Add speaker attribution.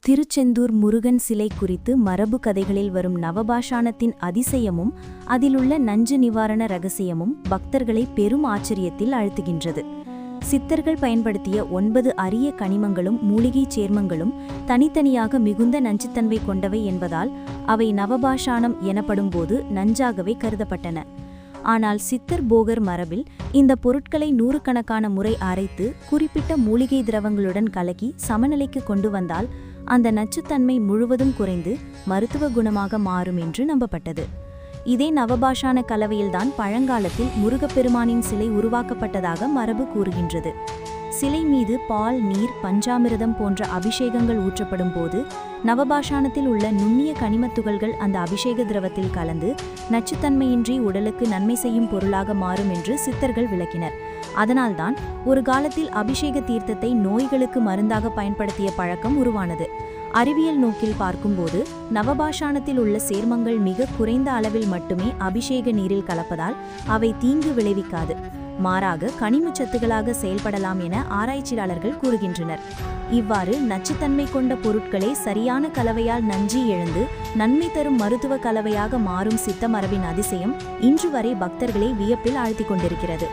Speaker 1: திருச்செந்தூர் முருகன் சிலை குறித்து மரபு கதைகளில் வரும் நவபாஷாணத்தின் அதிசயமும் அதிலுள்ள நஞ்சு நிவாரண ரகசியமும் பக்தர்களை பெரும் ஆச்சரியத்தில் ஆழ்த்துகின்றது. சித்தர்கள் பயன்படுத்திய 9 அரிய கனிமங்களும் மூலிகைச் சேர்மங்களும் தனித்தனியாக மிகுந்த நஞ்சுத்தன்மை கொண்டவை என்பதால் அவை நவபாஷாணம் எனப்படும்போது நஞ்சாகவே கருதப்பட்டன. ஆனால் சித்தர் போகர் மரபில் இந்த பொருட்களை நூறுக்கணக்கான முறை அரைத்து குறிப்பிட்ட மூலிகை திரவங்களுடன் கலக்கி சமநிலைக்கு கொண்டு வந்தால் அந்த நச்சுத்தன்மை முழுவதும் குறைந்து மருத்துவ குணமாக மாறும் என்று நம்பப்பட்டது. இதே நவபாஷாண கலவையில்தான் பழங்காலத்தில் முருகப்பெருமானின் சிலை உருவாக்கப்பட்டதாக மரபு கூறுகின்றது. சிலை மீது பால், நீர், பஞ்சாமிர்தம் போன்ற அபிஷேகங்கள் ஊற்றப்படும் போது நவபாஷாணத்தில் உள்ள நுண்ணிய கனிமத் துகள்கள் அந்த அபிஷேக திரவத்தில் கலந்து நச்சுத்தன்மையின்றி உடலுக்கு நன்மை செய்யும் பொருளாக மாறும் என்று சித்தர்கள் விளக்கினர். அதனால்தான் ஒரு காலத்தில் அபிஷேக தீர்த்தத்தை நோய்களுக்கு மருந்தாக பயன்படுத்திய பழக்கம் உருவானது. அறிவியல் நோக்கில் பார்க்கும்போது நவபாஷாணத்தில் உள்ள சேர்மங்கள் மிக குறைந்த அளவில் மட்டுமே அபிஷேக நீரில் கலப்பதால் அவை தீங்கு விளைவிக்காது, மாறாக கனிமச்சத்துகளாக செயல்படலாம் என ஆராய்ச்சியாளர்கள் கூறுகின்றனர். இவ்வாறு நச்சுத்தன்மை கொண்ட பொருட்களே சரியான கலவையால் நஞ்சி எழுந்து நன்மை தரும் மருத்துவ கலவையாக மாறும் சித்த மரபின் அதிசயம் இன்று வரை பக்தர்களை வியப்பில் ஆழ்த்திக் கொண்டிருக்கிறது.